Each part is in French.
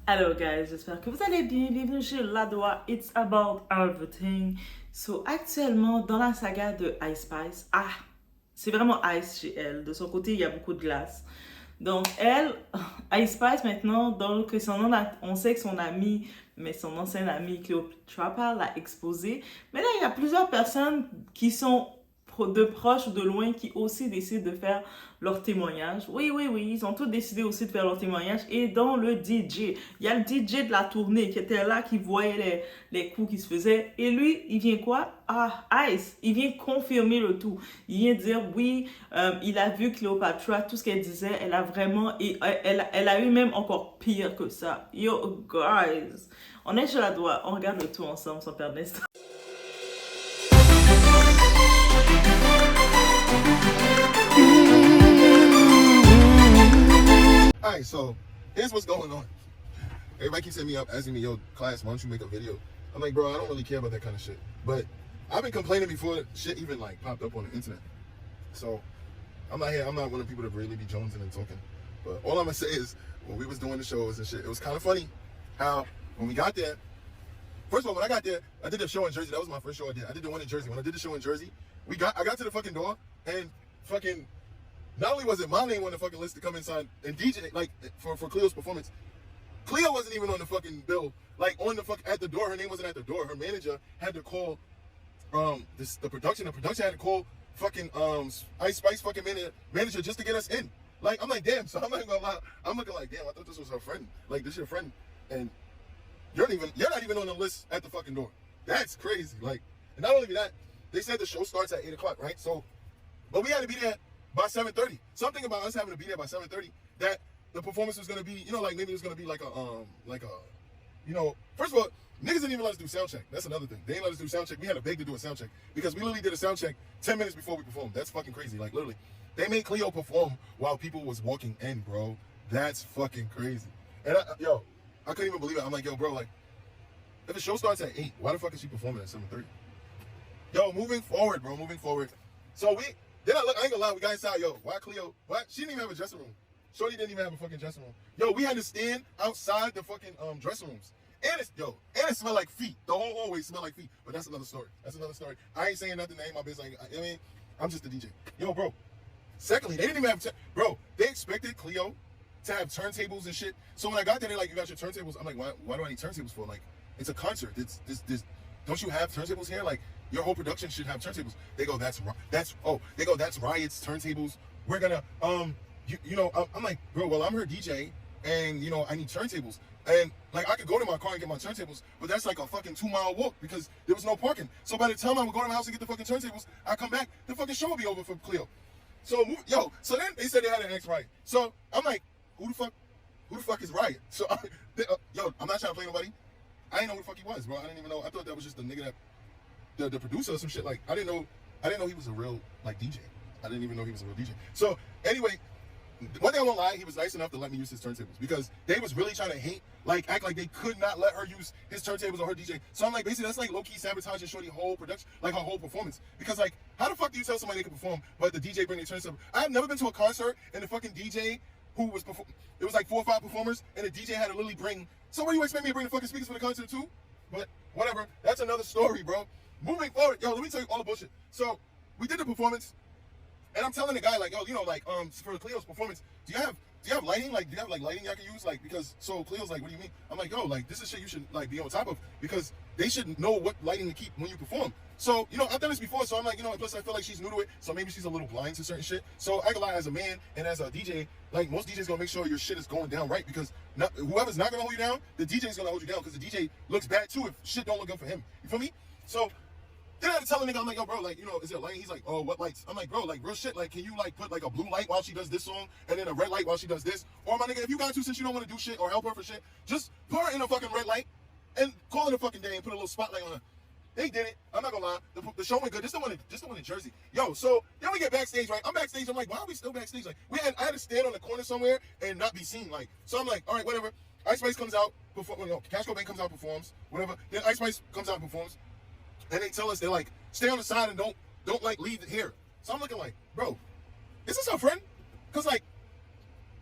Hello guys, j'espère que vous allez bien. Bienvenue chez Ladoa. It's about everything. So actuellement dans la saga de Ice Spice, c'est vraiment ice chez elle. De son côté, il y a beaucoup de glace. Donc elle, Ice Spice maintenant, donc on sait que son ami, mais son ancien ami Cleopatra l'a exposé. Mais là, il y a plusieurs personnes qui sont de proches ou de loin qui aussi décident de faire leur témoignage. Oui, oui, oui, ils ont tous décidé aussi de faire leur témoignage. Et dans le DJ, il y a le DJ de la tournée qui était là, qui voyait les coups qui se faisaient. Et lui, il vient quoi? Ice, il vient confirmer le tout. Il vient dire, oui, il a vu Cléopatra, tout ce qu'elle disait, elle a vraiment, et elle a eu même encore pire que ça. Yo, guys, on est chez la doigt, on regarde le tout ensemble sans perdre d'instant. All right, so here's what's going on. Everybody keeps hitting me up asking me, yo, class, why don't you make a video? I'm like, bro, I don't really care about that kind of shit. But I've been complaining before shit even like popped up on the internet. So I'm not here. I'm not one of the people that really be jonesing and talking. But all I'm gonna say is when we was doing the shows and shit, it was kind of funny how when we got there. First of all, when I got there, I did a show in Jersey. That was my first show I did. I did the one in Jersey. When I did the show in Jersey, I got to the fucking door and fucking. Not only was it my name on the fucking list to come inside and DJ like for Cleo's performance, Cleo wasn't even on the fucking bill. Like on the at the door, her name wasn't at the door. Her manager had to call the production. The production had to call fucking Ice Spice fucking manager just to get us in. Like I'm like, damn. So I'm not gonna lie. I'm looking like, damn. I thought this was her friend. Like this your friend, and you're not even on the list at the fucking door. That's crazy. Like, and not only that, they said the show starts at 8 o'clock, right? So, but we had to be there by 7:30. Something about us having to be there by 7:30 that the performance was gonna be, you know, like maybe it was gonna be like a, you know, first of all, niggas didn't even let us do sound check. That's another thing. They didn't let us do sound check. We had to beg to do a sound check because we literally did a sound check 10 minutes before we performed. That's fucking crazy. Like literally, they made Cleo perform while people was walking in, bro. That's fucking crazy. And I couldn't even believe it. I'm like, yo, bro, like, if the show starts at 8, why the fuck is she performing at 7:30? Yo, moving forward, bro, moving forward. So I ain't gonna lie, we got inside, yo, why Cleo, what? She didn't even have a dressing room. Shorty didn't even have a fucking dressing room. Yo, we had to stand outside the fucking dressing rooms. And it smelled like feet. The whole hallway smelled like feet. But that's another story. I ain't saying nothing, that ain't my business. I mean, I'm just a DJ. Yo, bro. Secondly, they didn't even have, bro, they expected Cleo to have turntables and shit. So when I got there, they're like, you got your turntables. I'm like, why do I need turntables for? Like, it's a concert. Don't you have turntables here? Like, your whole production should have turntables. They go, that's Riot's turntables. We're gonna, I'm like, bro, well, I'm her DJ, and, you know, I need turntables. And, like, I could go to my car and get my turntables, but that's like a fucking 2-mile walk because there was no parking. So by the time I would go to my house and get the fucking turntables, I come back, the fucking show would be over for Cleo. So, so then they said they had an ex Riot. So I'm like, who the fuck is Riot? So, I'm not trying to play nobody. I didn't know who the fuck he was, bro. I didn't even know. I thought that was just the nigga that the producer or some shit. Like, I didn't know he was a real, like, DJ. I didn't even know he was a real DJ. So anyway, one thing I won't lie, he was nice enough to let me use his turntables because they was really trying to act like they could not let her use his turntables or her DJ. So I'm like, basically that's like low-key sabotaging Shorty whole production, like her whole performance. Because like, how the fuck do you tell somebody they can perform but the DJ bring their turntables? I have never been to a concert and the fucking DJ who was it was like 4 or 5 performers and the DJ had to literally bring. So what do you expect me to bring the fucking speakers for the concert too? But whatever, that's another story, bro. Moving forward, yo, let me tell you all the bullshit. So we did the performance, and I'm telling the guy like, yo, you know, like, for Cleo's performance, do you have lighting? Like, do you have like lighting I can use? Like, because so Cleo's like, what do you mean? I'm like, yo, like, this is shit you should like be on top of because they should know what lighting to keep when you perform. So, you know, I've done this before, so I'm like, you know, and plus I feel like she's new to it, so maybe she's a little blind to certain shit. So I can lie as a man and as a DJ, like most DJs gonna make sure your shit is going down right because whoever's not gonna hold you down, the DJ's gonna hold you down because the DJ looks bad too if shit don't look good for him. You feel me? So then I had to tell the nigga, I'm like, yo, bro, like, you know, is there a light? He's like, oh, what lights? I'm like, bro, like, real shit, like, can you, like, put, like, a blue light while she does this song, and then a red light while she does this? Or, my nigga, if you got to, since you don't want to do shit or help her for shit, just put her in a fucking red light and call it a fucking day and put a little spotlight on her. They did it. I'm not gonna lie. The show went good. This the one in Jersey. Yo, so then we get backstage, right? I'm backstage. I'm like, why are we still backstage? Like, I had to stand on the corner somewhere and not be seen. Like, so I'm like, all right, whatever. Ice Spice comes out, Cash Cobain comes out, performs, whatever. Then Ice Spice comes out and performs. And they tell us, they're like, stay on the side and don't like leave here. So I'm looking like, bro, is this our friend? Cause like,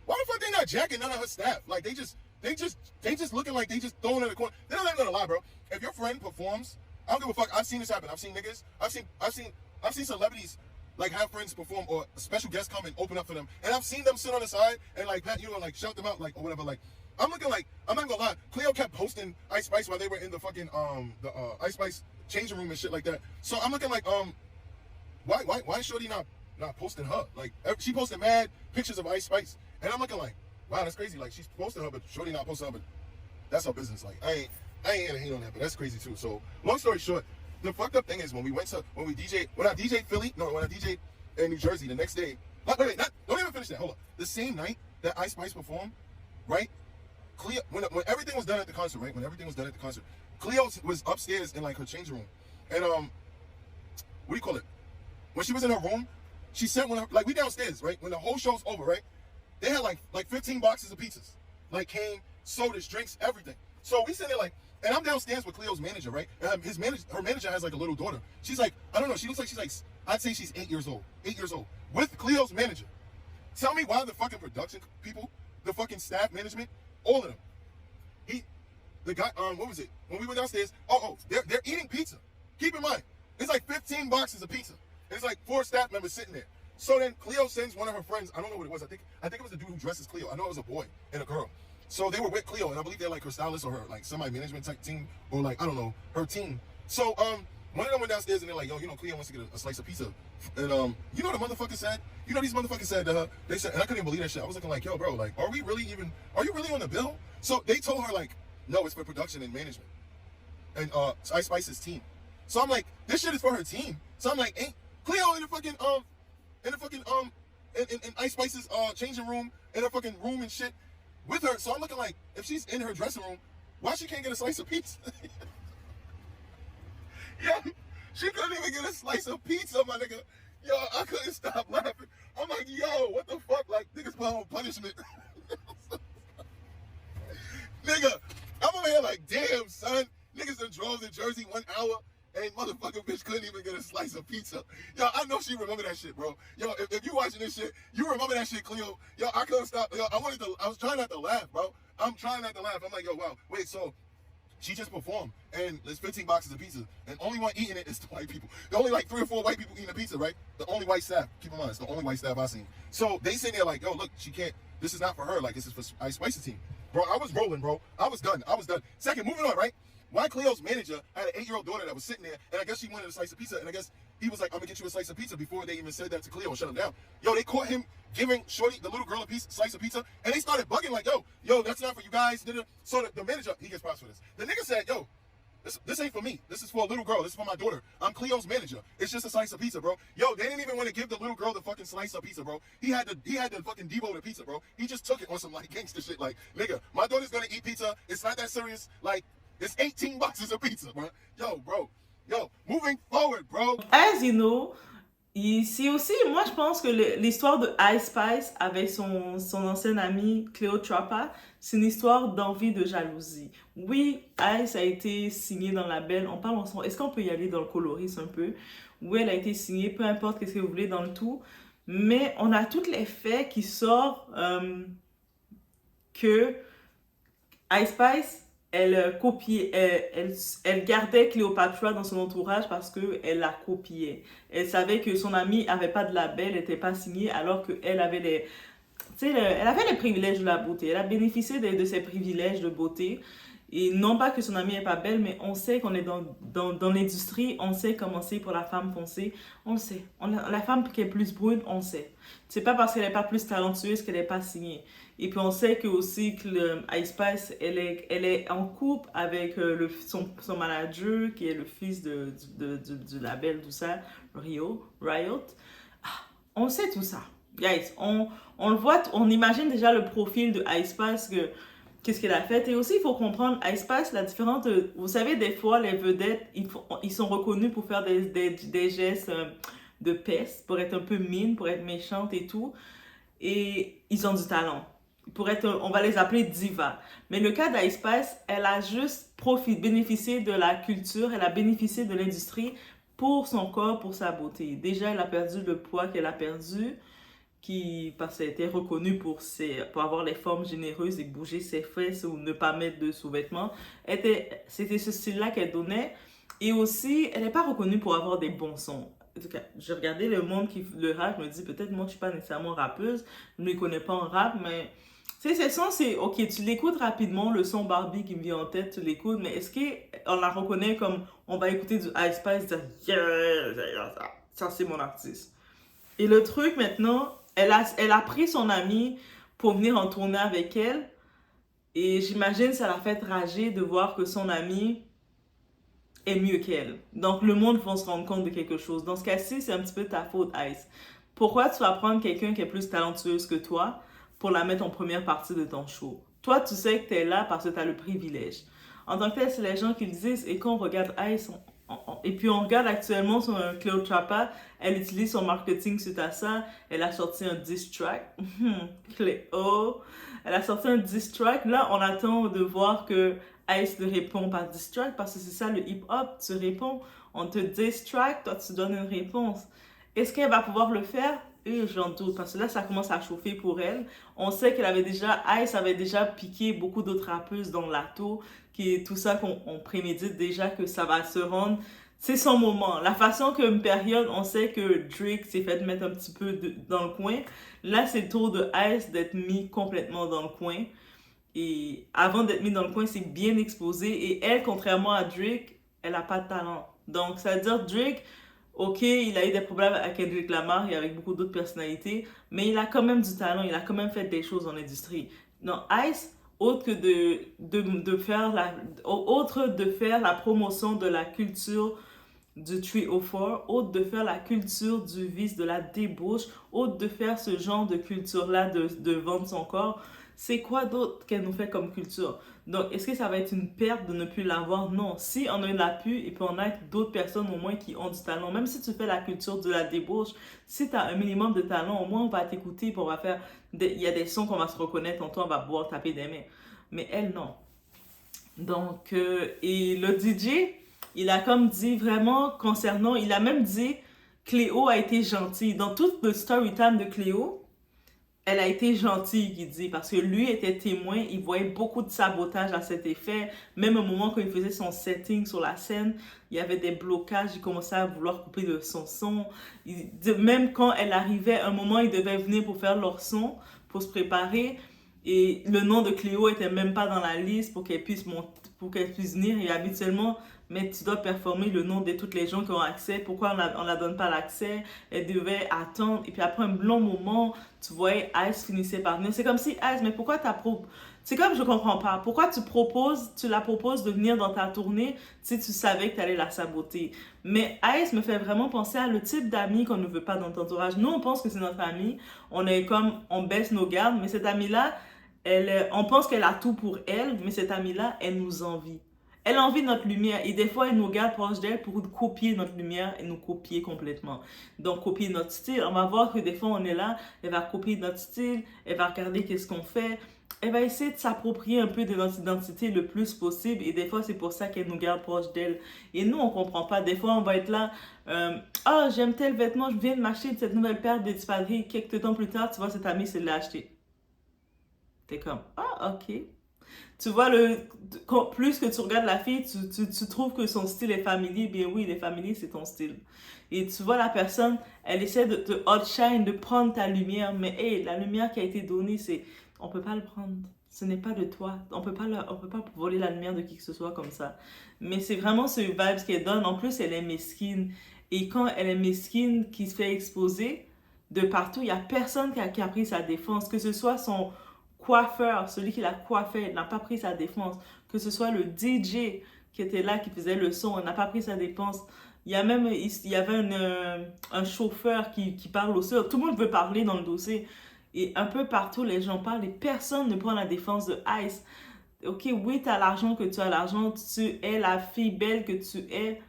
why the fuck they not jacking none of her staff? Like they just They just looking like they just throwing in the corner. They're not even gonna lie, bro. If your friend performs, I don't give a fuck. I've seen this happen. I've seen niggas. I've seen celebrities like have friends perform or special guests come and open up for them, and I've seen them sit on the side and like pat, like shout them out, like or whatever. Like I'm looking like I'm not gonna lie. Cleo kept posting Ice Spice while they were in the fucking Ice Spice changing room and shit like that. So I'm looking like why is Shorty not posting her? Like she posted mad pictures of Ice Spice, and I'm looking like, wow, that's crazy. Like she's posting her, but Shorty not posting her. But that's her business. Like I ain't gonna hate on that, but that's crazy too. So long story short, the fucked up thing is when I DJed Philly, when I DJed in New Jersey the next day. Don't even finish that. Hold on. The same night that Ice Spice performed, right? Cleo, when everything was done at the concert, right? When everything was done at the concert, Cleo was upstairs in like her change room, and what do you call it? When she was in her room, she sent like we downstairs, right? When the whole show's over, right? They had like 15 boxes of pizzas, like came, sodas, drinks, everything. So we sitting there like, and I'm downstairs with Cleo's manager, right? And her manager has like a little daughter. She's like, I don't know, she looks like she's like, I'd say she's 8 years old, with Cleo's manager. Tell me why the fucking production people, the fucking staff management, all of them. The guy, what was it? When we went downstairs, they're eating pizza. Keep in mind, it's like 15 boxes of pizza. And it's like 4 staff members sitting there. So then Cleo sends one of her friends, I don't know what it was, I think it was the dude who dresses Cleo. I know it was a boy and a girl. So they were with Cleo, and I believe they're like her stylist or her like semi-management type team, or like, I don't know, her team. So one of them went downstairs and they're like, yo, Cleo wants to get a slice of pizza. And you know what the motherfucker said? These motherfuckers said to her, they said, and I couldn't even believe that shit. I was looking like, yo, bro, like, are you really on the bill? So they told her like, no, it's for production and management. And Ice Spice's team. So I'm like, this shit is for her team. So I'm like, ain't Cleo in Ice Spice's changing room, in her fucking room and shit with her. So I'm looking like, if she's in her dressing room, why she can't get a slice of pizza? Yo, she couldn't even get a slice of pizza, my nigga. Yo, I couldn't stop laughing. I'm like, yo, what the fuck? Like, niggas put on punishment. Nigga, I'm over here like, damn, son. Niggas done drove to Jersey 1 hour, and motherfucking bitch couldn't even get a slice of pizza. Yo, I know she remember that shit, bro. Yo, if you watching this shit, you remember that shit, Cleo. Yo, I couldn't stop. Yo, I was trying not to laugh, bro. I'm trying not to laugh. I'm like, yo, wow, wait, so she just performed, and there's 15 boxes of pizza, and only one eating it is the white people. There only like 3 or 4 white people eating the pizza, right? The only white staff. Keep in mind, it's the only white staff I seen. So they sitting there like, yo, look, she can't. This is not for her. Like, this is for Ice Spice's team. Bro, I was rolling, bro. I was done. Second, moving on, right? Why Cleo's manager had an 8-year-old daughter that was sitting there, and I guess she wanted a slice of pizza, and I guess he was like, I'm gonna get you a slice of pizza before they even said that to Cleo and shut him down. Yo, they caught him giving Shorty, the little girl, slice of pizza, and they started bugging like, yo, that's not for you guys. So the manager, he gets props for this. The nigga said, yo, this ain't for me. This is for a little girl. This is for my daughter. I'm Cleo's manager. It's just a slice of pizza, bro. Yo, they didn't even want to give the little girl the fucking slice of pizza, bro. He had to fucking Devo the pizza, bro. He just took it on some like gangster shit. Like, nigga, my daughter's gonna eat pizza. It's not that serious. Like, it's 18 boxes of pizza, bro. Yo, moving forward, bro. As you know, ici aussi, moi je pense que l'histoire de Ice Spice avec son ancienne amie Cleotrapa, c'est une histoire d'envie, de jalousie. Oui, Ice a été signée dans la label. On parle ensemble. Est-ce qu'on peut y aller dans le colorisme un peu? Oui, elle a été signée, peu importe qu'est-ce que vous voulez dans le tout. Mais on a tous les faits qui sortent que Ice Spice, elle copiait, elle gardait Cléopatra dans son entourage parce qu'elle la copiait. Elle savait que son amie n'avait pas de label, n'était pas signée, alors qu'elle avait elle avait les privilèges de la beauté. Elle a bénéficié de ces privilèges de beauté. Et non pas que son amie n'est pas belle, mais on sait qu'on est dans l'industrie, on sait comment c'est pour la femme foncée, on le sait. La femme qui est plus brune, on le sait. C'est pas parce qu'elle n'est pas plus talentueuse qu'elle n'est pas signée. Et puis on sait que aussi que Ice Spice, elle est en couple avec son manager, qui est le fils du label, tout ça, Riot. On sait tout ça. Guys, on le voit, on imagine déjà le profil de Ice Spice, qu'est-ce qu'elle a fait. Et aussi, il faut comprendre, Ice Spice, la différence de... Vous savez, des fois, les vedettes, ils sont reconnus pour faire des gestes de peste, pour être un peu mine, pour être méchante et tout. Et ils ont du talent. On va les appeler diva. Mais le cas d'Ice Spice, elle a juste bénéficié de la culture, elle a bénéficié de l'industrie pour son corps, pour sa beauté. Déjà, elle a perdu le poids qu'elle a perdu. parce qu'elle était reconnue pour avoir les formes généreuses et bouger ses fesses ou ne pas mettre de sous-vêtements. C'était ce style-là qu'elle donnait. Et aussi, elle n'est pas reconnue pour avoir des bons sons. En tout cas, j'ai regardé le rap, je me dis peut-être moi je suis pas nécessairement rappeuse, je ne me connais pas en rap, mais ces sons, c'est ok, tu l'écoutes rapidement, le son Barbie qui me vient en tête, tu l'écoutes, mais est-ce qu'on la reconnaît comme on va écouter du Ice Spice, dire yeah, ça c'est mon artiste. Et le truc maintenant, elle a pris son amie pour venir en tournée avec elle, et j'imagine ça l'a fait rager de voir que son amie est mieux qu'elle. Donc, le monde va se rendre compte de quelque chose. Dans ce cas-ci, c'est un petit peu ta faute, Ice. Pourquoi tu vas prendre quelqu'un qui est plus talentueuse que toi pour la mettre en première partie de ton show? Toi, tu sais que tu es là parce que tu as le privilège. En tant que tel, c'est les gens qui le disent. Et quand on regarde Ice, et puis on regarde actuellement sur Cléopatra, elle utilise son marketing suite à ça. Elle a sorti un diss track. Cléo. Elle a sorti un diss track. Là, on attend de voir que Ice le répond par diss track parce que c'est ça le hip-hop. Tu réponds, on te diss track, toi tu donnes une réponse. Est-ce qu'elle va pouvoir le faire? J'en doute parce que là ça commence à chauffer pour elle. On sait Ice avait déjà piqué beaucoup d'autres rappeuses dans l'atto, qui est tout ça qu'on prémédite déjà que ça va se rendre. C'est son moment. La façon qu'une période, on sait que Drake s'est fait mettre un petit peu dans le coin. Là, c'est le tour de Ice d'être mis complètement dans le coin. Et avant d'être mis dans le coin, c'est bien exposé. Et elle, contrairement à Drake, elle n'a pas de talent. Donc, ça veut dire Drake, ok, il a eu des problèmes avec Kendrick Lamar et avec beaucoup d'autres personnalités, mais il a quand même du talent, il a quand même fait des choses dans l'industrie. Non, Ice, autre que de faire la promotion de la culture du 304, autre de faire la culture du vice, de la débauche, autre de faire ce genre de culture-là, de vendre son corps, c'est quoi d'autre qu'elle nous fait comme culture? Donc, est-ce que ça va être une perte de ne plus l'avoir? Non. Si on en a pu, et puis on a d'autres personnes au moins qui ont du talent, même si tu fais la culture de la débauche, si tu as un minimum de talent, au moins on va t'écouter, puis on va faire, il y a des sons qu'on va se reconnaître, en toi on va pouvoir taper des mains. Mais elle, non. Donc, et le DJ, il a comme dit vraiment concernant, il a même dit Cléo a été gentille. Dans tout le story time de Cléo, elle a été gentille, il dit, parce que lui était témoin, il voyait beaucoup de sabotage à cet effet. Même au moment quand il faisait son setting sur la scène, il y avait des blocages, il commençait à vouloir couper de son son. Même quand elle arrivait, un moment, ils devaient venir pour faire leur son, pour se préparer. Et le nom de Cléo était même pas dans la liste pour qu'elle puisse venir. Et habituellement, mais tu dois performer le nom de toutes les gens qui ont accès. Pourquoi on la donne pas l'accès? Elle devait attendre. Et puis après un long moment, tu voyais Ice finissait par venir. C'est comme si Ice, mais pourquoi c'est comme je comprends pas. Pourquoi tu la proposes de venir dans ta tournée si tu savais que tu allais la saboter? Mais Ice me fait vraiment penser à le type d'amis qu'on ne veut pas dans ton entourage. Nous, on pense que c'est notre amie. On baisse nos gardes. Mais cette amie-là, on pense qu'elle a tout pour elle. Mais cette amie-là, elle nous envie. Elle envie notre lumière et des fois, elle nous regarde proche d'elle pour copier notre lumière et nous copier complètement. Donc, copier notre style. On va voir que des fois, on est là, elle va copier notre style, elle va regarder qu'est-ce qu'on fait. Elle va essayer de s'approprier un peu de notre identité le plus possible et des fois, c'est pour ça qu'elle nous garde proche d'elle. Et nous, on comprend pas. Des fois, on va être là, j'aime tel vêtement, je viens de m'acheter cette nouvelle paire de Dispadry. Quelques temps plus tard, tu vois, cette amie, c'est de l'acheter. T'es comme, ok. Tu vois, plus que tu regardes la fille, tu trouves que son style est familier. Bien oui, il est familier, c'est ton style. Et tu vois la personne, elle essaie de te outshine, de prendre ta lumière. Mais hey, la lumière qui a été donnée, on peut pas le prendre. Ce n'est pas de toi. On peut pas voler la lumière de qui que ce soit comme ça. Mais c'est vraiment ce vibe qu'elle donne. En plus, elle est mesquine. Et quand elle est mesquine, qui se fait exposer de partout, il n'y a personne qui a pris sa défense. Que ce soit son coiffeur, celui qui l'a coiffé, n'a pas pris sa défense. Que ce soit le DJ qui était là, qui faisait le son, n'a pas pris sa défense. Il y avait un chauffeur qui parle aussi. Tout le monde veut parler dans le dossier. Et un peu partout, les gens parlent et personne ne prend la défense de Ice. Ok, oui, tu as l'argent que tu as l'argent, tu es la fille belle que tu es,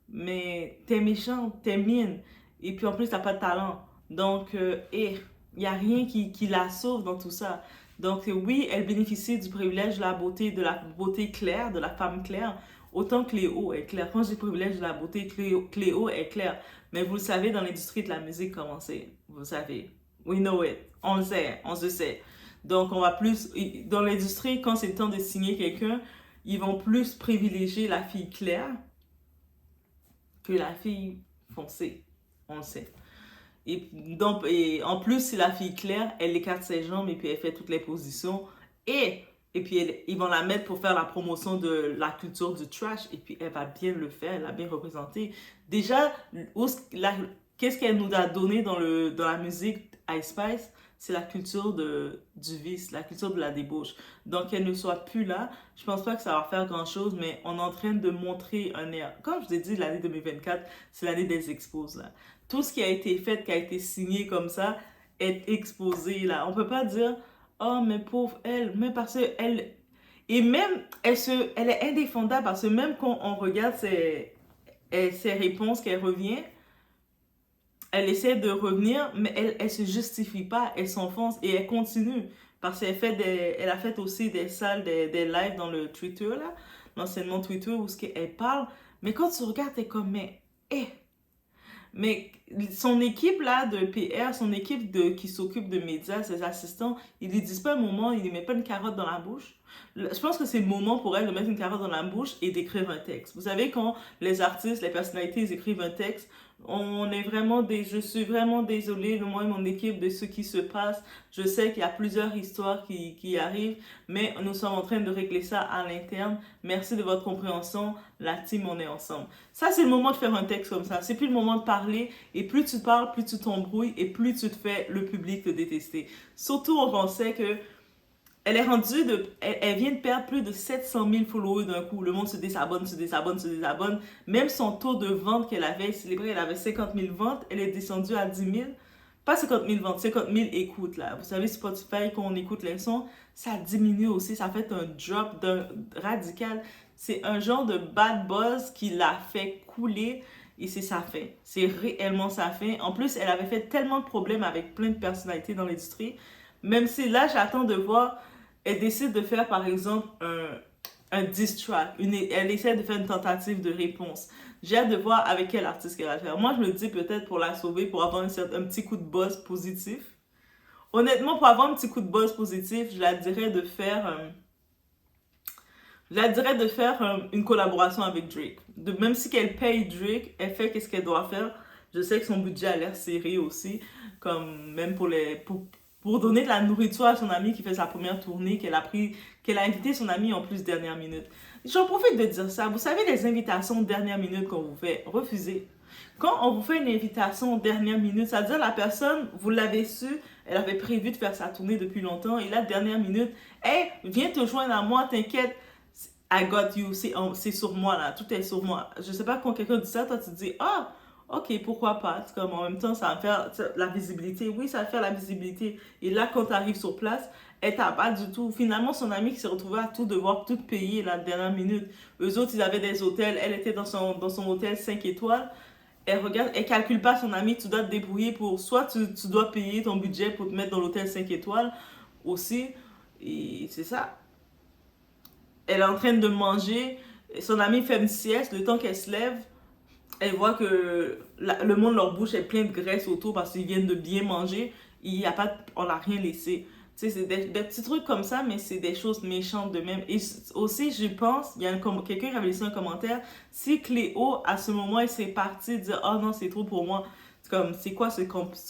mais t'es méchante, t'es mine. Et puis en plus, t'as pas de talent. Donc, il n'y a rien qui la sauve dans tout ça. Donc oui, elle bénéficie du privilège de la beauté claire, de la femme claire, autant Cléo est claire. Quand je dis privilège de la beauté, Cléo est claire. Mais vous le savez, dans l'industrie de la musique, comment c'est. Vous le savez. We know it. On le sait, on se sait. Donc, on va plus... Dans l'industrie, quand c'est le temps de signer quelqu'un, ils vont plus privilégier la fille claire que la fille foncée. On le sait. Et donc, et en plus, si la fille claire, elle écarte ses jambes et puis elle fait toutes les positions. Et puis, ils vont la mettre pour faire la promotion de la culture du trash. Et puis, elle va bien le faire, elle a bien représenté. Déjà, qu'est-ce qu'elle nous a donné dans la musique Ice Spice? C'est la culture du vice, la culture de la débauche. Donc, qu'elle ne soit plus là, je pense pas que ça va faire grand-chose, mais on est en train de montrer un air. Comme je vous ai dit, l'année 2024, c'est l'année des expos, là. Tout ce qui a été fait, qui a été signé comme ça, est exposé, là. On peut pas dire, oh, mais pauvre elle, mais parce qu'elle... Et même, elle est indéfendable, parce que même quand on regarde ses réponses, qu'elle revient, elle essaie de revenir, mais elle se justifie pas, elle s'enfonce et elle continue. Parce qu'elle a fait aussi des salles, des lives dans le Twitter, là, l'anciennement Twitter, où elle parle. Mais quand tu regardes, t'es comme, mais son équipe là de PR, son équipe qui s'occupe de médias, ses assistants, ils lui disent pas un moment, ils lui mettent pas une carotte dans la bouche. Je pense que c'est le moment pour elle de mettre une carotte dans la bouche et d'écrire un texte. Vous savez, quand les artistes, les personnalités, ils écrivent un texte, je suis vraiment désolée, moi et mon équipe, de ce qui se passe. Je sais qu'il y a plusieurs histoires qui arrivent, mais nous sommes en train de régler ça à l'interne. Merci de votre compréhension. La team, on est ensemble. Ça, c'est le moment de faire un texte comme ça. C'est plus le moment de parler. Et plus tu parles, plus tu t'embrouilles et plus tu te fais le public te détester. Surtout, on sait que elle est rendue elle vient de perdre plus de 700 000 followers d'un coup. Le monde se désabonne, se désabonne, se désabonne. Même son taux de vente qu'elle avait célébré, elle avait 50 000 ventes, elle est descendue à 10 000. Pas 50 000 ventes, 50 000 écoutes, là. Vous savez, Spotify, quand on écoute les sons, ça diminue aussi, ça fait un drop radical. C'est un genre de bad buzz qui l'a fait couler et c'est sa fin. C'est réellement sa fin. En plus, elle avait fait tellement de problèmes avec plein de personnalités dans l'industrie. Même si là, j'attends de voir, elle décide de faire par exemple un diss track. Elle essaie de faire une tentative de réponse. J'ai hâte de voir avec quel artiste qu'elle va le faire. Moi, je me dis peut-être pour la sauver, pour avoir un petit coup de buzz positif. Honnêtement, pour avoir un petit coup de buzz positif, je la dirais de faire une collaboration avec Drake. Même si qu'elle paye Drake, elle fait qu'est-ce qu'elle doit faire. Je sais que son budget a l'air serré aussi, comme même pour donner de la nourriture à son ami qui fait sa première tournée, qu'elle a invité son ami en plus dernière minute. J'en profite de dire ça. Vous savez, les invitations dernière minute qu'on vous fait, refusez. Quand on vous fait une invitation dernière minute, ça veut dire la personne, vous l'avez su, elle avait prévu de faire sa tournée depuis longtemps, et là, dernière minute, hey, viens te joindre à moi, t'inquiète, I got you, c'est sur moi là, tout est sur moi. Je sais pas quand quelqu'un dit ça, toi tu te dis, ah, ok, pourquoi pas. C'est comme en même temps, ça va faire la visibilité. Oui, ça va faire la visibilité. Et là, quand tu arrives sur place, elle t'a pas du tout. Finalement, son ami qui s'est retrouvé à tout devoir tout payer la dernière minute. Eux autres, ils avaient des hôtels. Elle était dans son hôtel 5 étoiles. Elle regarde, elle calcule pas son ami. Tu dois te débrouiller pour... Soit tu dois payer ton budget pour te mettre dans l'hôtel 5 étoiles aussi. Et c'est ça. Elle est en train de manger. Son ami fait une sieste. Le temps qu'elle se lève, elle voit que le monde, leur bouche est pleine de graisse autour parce qu'ils viennent de bien manger. On n'a rien laissé. Tu sais, c'est des petits trucs comme ça, mais c'est des choses méchantes de même. Et aussi, je pense, il y a quelqu'un qui avait laissé un commentaire, si Cléo, à ce moment, elle s'est partie dire « Oh non, c'est trop pour moi », c'est comme, c'est quoi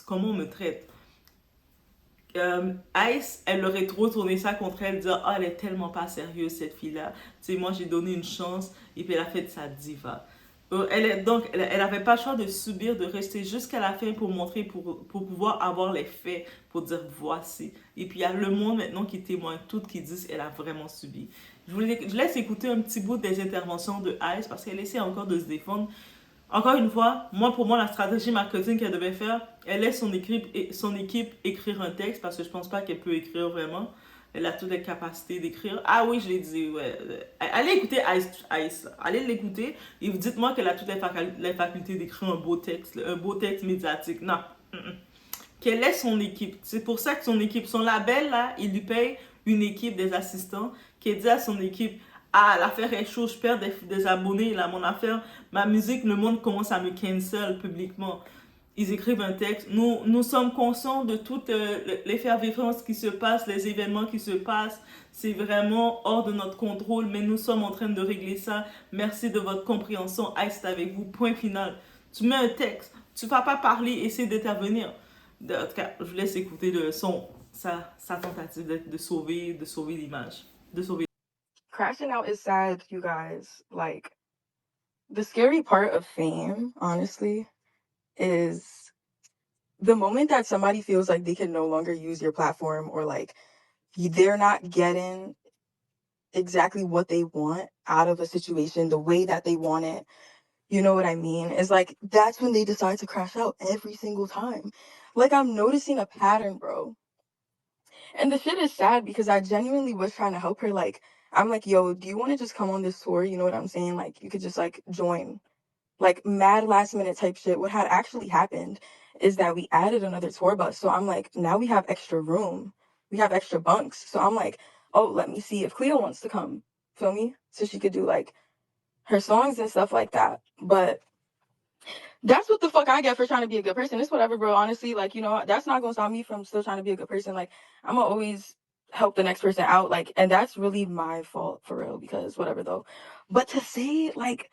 comment on me traite? Ice, elle aurait trop tourné ça contre elle, dire « Oh, elle est tellement pas sérieuse, cette fille-là. Tu sais, moi, j'ai donné une chance. » Et puis, elle a fait de sa diva. Elle n'avait pas le choix de subir, de rester jusqu'à la fin pour montrer, pour pouvoir avoir les faits, pour dire voici. Et puis il y a le monde maintenant qui témoigne, toutes qui disent qu'elle a vraiment subi. Je laisse écouter un petit bout des interventions de Ice parce qu'elle essaie encore de se défendre. Encore une fois, pour moi, la stratégie marketing qu'elle devait faire, elle laisse son équipe écrire un texte parce que je pense pas qu'elle peut écrire vraiment. Elle a toutes les capacités d'écrire. Ah oui, je l'ai dit, ouais. Allez écouter Ice. Allez l'écouter et vous dites-moi qu'elle a toutes les facultés d'écrire un beau texte médiatique. Non. Qu'elle ait son équipe. C'est pour ça que son équipe, son label, là, il lui paye une équipe, des assistants, qui dit à son équipe, ah, l'affaire est chaude, je perds des abonnés, là, mon affaire, ma musique, le monde commence à me cancel publiquement. ils écrivent un texte. Nous sommes conscients de toute l'effervescence qui se passe, les événements qui se passent. C'est vraiment hors de notre contrôle, mais nous sommes en train de régler ça. Merci de votre compréhension. Ice est avec vous. Point final. Tu mets un texte. Tu ne vas pas parler, essayer d'intervenir. En tout cas, je vous laisse écouter sa tentative de sauver l'image. De sauver. Crashing out is sad, you guys. Like, the scary part of fame, honestly, is the moment that somebody feels like they can no longer use your platform, or like they're not getting exactly what they want out of a situation the way that they want it. You know what I mean? It's like that's when they decide to crash out every single time. Like, I'm noticing a pattern, bro. And the shit is sad because I genuinely was trying to help her. Like, I'm like, yo, do you want to just come on this tour? You know what I'm saying? Like, you could just like join. Like, mad last minute type shit. What had actually happened is that we added another tour bus. So I'm like, now we have extra room. We have extra bunks. So I'm like, oh, let me see if Cleo wants to come. Feel me? So she could do like her songs and stuff like that. But that's what the fuck I get for trying to be a good person. It's whatever, bro. Honestly, like, you know, that's not gonna stop me from still trying to be a good person. Like, I'm gonna always help the next person out. Like, and that's really my fault for real, because whatever though. But to say, like,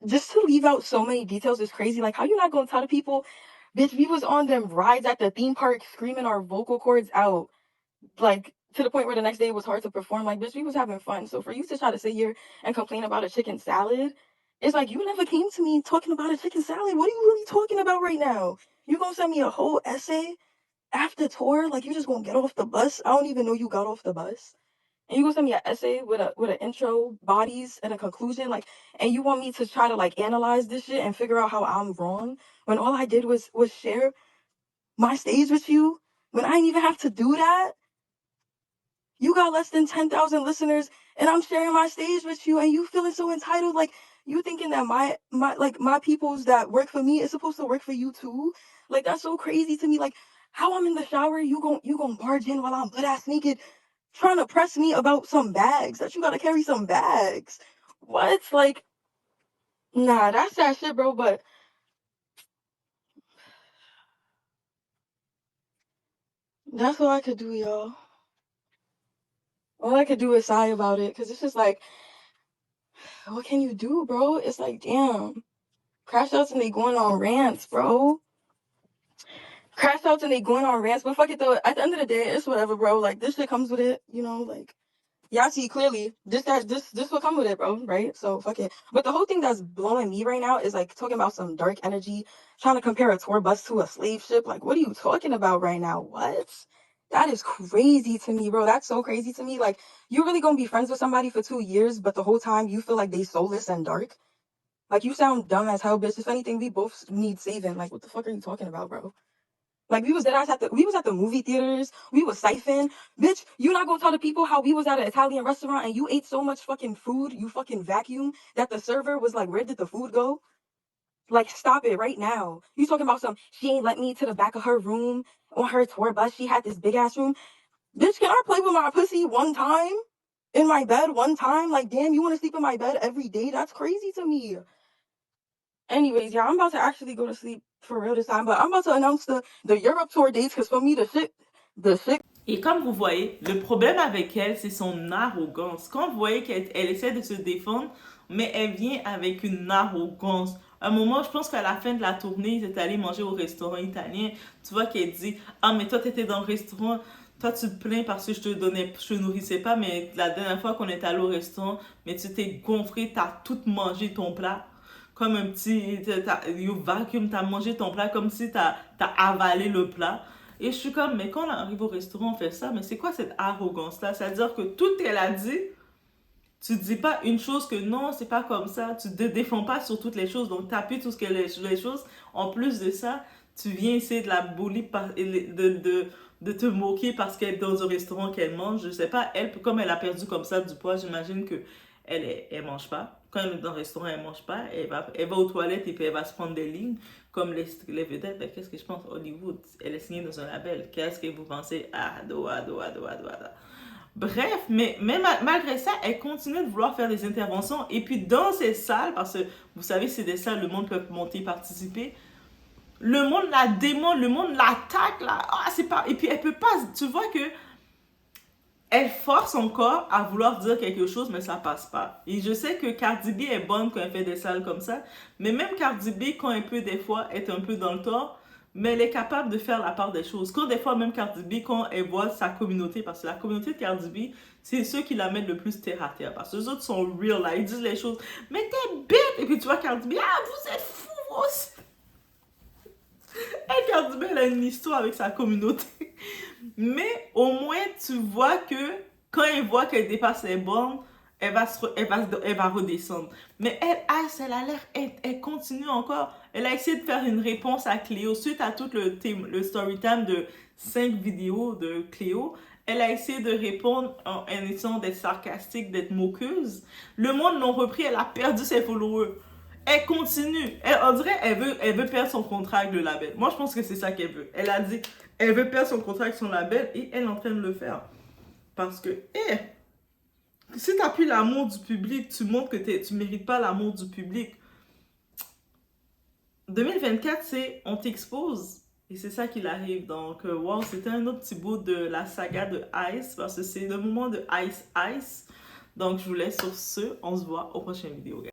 just to leave out so many details is crazy. Like, how you not gonna tell the people, bitch, we was on them rides at the theme park screaming our vocal cords out, like, to the point where the next day it was hard to perform. Like, bitch, we was having fun. So for you to try to sit here and complain about a chicken salad, it's like, you never came to me talking about a chicken salad. What are you really talking about right now? You gonna send me a whole essay after tour? Like, you just gonna get off the bus? I don't even know you got off the bus. And you gonna send me an essay with an intro, bodies, and a conclusion, like, and you want me to try to like analyze this shit and figure out how I'm wrong when all I did was share my stage with you, when I didn't even have to do that. You got less than 10,000 listeners and I'm sharing my stage with you and you feeling so entitled. Like, you thinking that my peoples that work for me is supposed to work for you too? Like, that's so crazy to me. Like, how I'm in the shower, you gon' barge in while I'm butt ass naked trying to press me about some bags, that you gotta carry some bags. What? Like, nah, that's that shit, bro. But that's all I could do, y'all. All I could do is sigh about it, because it's just like, what can you do, bro? It's like, damn. Crash outs and they going on rants, bro. Crash outs and they going on rants. But fuck it, though. At the end of the day, it's whatever, bro. Like, this shit comes with it, you know? Like, yeah, see, clearly, this will come with it, bro, right? So, fuck it. But the whole thing that's blowing me right now is, like, talking about some dark energy, trying to compare a tour bus to a slave ship. Like, what are you talking about right now? What? That is crazy to me, bro. That's so crazy to me. Like, you really gonna be friends with somebody for 2 years, but the whole time you feel like they soulless and dark? Like, you sound dumb as hell, bitch. If anything, we both need saving. Like, what the fuck are you talking about, bro? Like, we was at the movie theaters. We was siphon. Bitch, you not gonna tell the people how we was at an Italian restaurant and you ate so much fucking food, you fucking vacuum, that the server was like, where did the food go? Like, stop it right now. You talking about she ain't let me to the back of her room on her tour bus. She had this big ass room. Bitch, can I play with my pussy one time? In my bed one time? Like, damn, you wanna sleep in my bed every day? That's crazy to me. Anyways, yeah, I'm about to actually go to sleep for real this time, but I'm about to announce the Europe tour dates, because for me, the shit. Et comme vous voyez, le problème avec elle, c'est son arrogance. Quand vous voyez qu'elle essaie de se défendre, mais elle vient avec une arrogance. À un moment, je pense qu'à la fin de la tournée, ils étaient allés manger au restaurant italien. Tu vois qu'elle dit, ah, mais toi, t'étais dans le restaurant. Toi, tu te plains parce que je te nourrissais pas, mais la dernière fois qu'on est allé au restaurant, mais tu t'es gonflé, t'as tout mangé ton plat. Comme un petit, you vacuum, t'as mangé ton plat comme si t'as avalé le plat. Et je suis comme, mais quand on arrive au restaurant, on fait ça, mais c'est quoi cette arrogance-là? C'est-à-dire que tout qu'elle a dit, tu dis pas une chose que non, c'est pas comme ça. Tu te défends pas sur toutes les choses, donc t'appuies tout ce que les choses. En plus de ça, tu viens essayer de la bully, de te moquer parce qu'elle est dans un restaurant qu'elle mange. Je sais pas, elle, comme elle a perdu comme ça du poids, j'imagine que elle mange pas. Quand elle est dans un restaurant, elle mange pas. Elle va aux toilettes et puis elle va se prendre des lignes. Comme les vedettes, ben, qu'est-ce que je pense? Hollywood, elle est signée dans un label. Qu'est-ce que vous pensez? Ado. Bref, mais malgré ça, elle continue de vouloir faire des interventions. Et puis dans ces salles, parce que vous savez, c'est des salles, le monde peut monter, participer. le monde la démonte, le monde l'attaque, là. Ah, c'est pas... Et puis, elle peut pas... Tu vois que elle force encore à vouloir dire quelque chose, mais ça passe pas. Et je sais que Cardi B est bonne quand elle fait des salles comme ça, mais même Cardi B, quand elle peut des fois être un peu dans le tort, mais elle est capable de faire la part des choses. Quand des fois, même Cardi B, quand elle voit sa communauté, parce que la communauté de Cardi B, c'est ceux qui la mettent le plus terre à terre, parce que les autres sont real, là, ils disent les choses, mais t'es bête! Et puis tu vois Cardi B, ah, vous êtes fous, vous aussi! Elle, Cardi B, elle a une histoire avec sa communauté. Mais au moins, tu vois que quand elle voit qu'elle dépasse les bornes, elle va redescendre. Mais elle, Ice, elle a l'air, elle continue encore. Elle a essayé de faire une réponse à Cléo suite à tout le story time de 5 vidéos de Cléo. Elle a essayé de répondre en essayant d'être sarcastique, d'être moqueuse. Le monde l'a repris, elle a perdu ses followers. Elle continue. On dirait elle veut perdre son contrat avec le label. Moi, je pense que c'est ça qu'elle veut. Elle a dit, elle veut perdre son contrat avec son label et elle est en train de le faire. Parce que, si tu appuies l'amour du public, tu montres que tu mérites pas l'amour du public. 2024, c'est on t'expose. Et c'est ça qu'il arrive. Donc, wow, c'était un autre petit bout de la saga de Ice. Parce que c'est le moment de Ice Ice. Donc, je vous laisse sur ce. On se voit aux prochaines vidéos.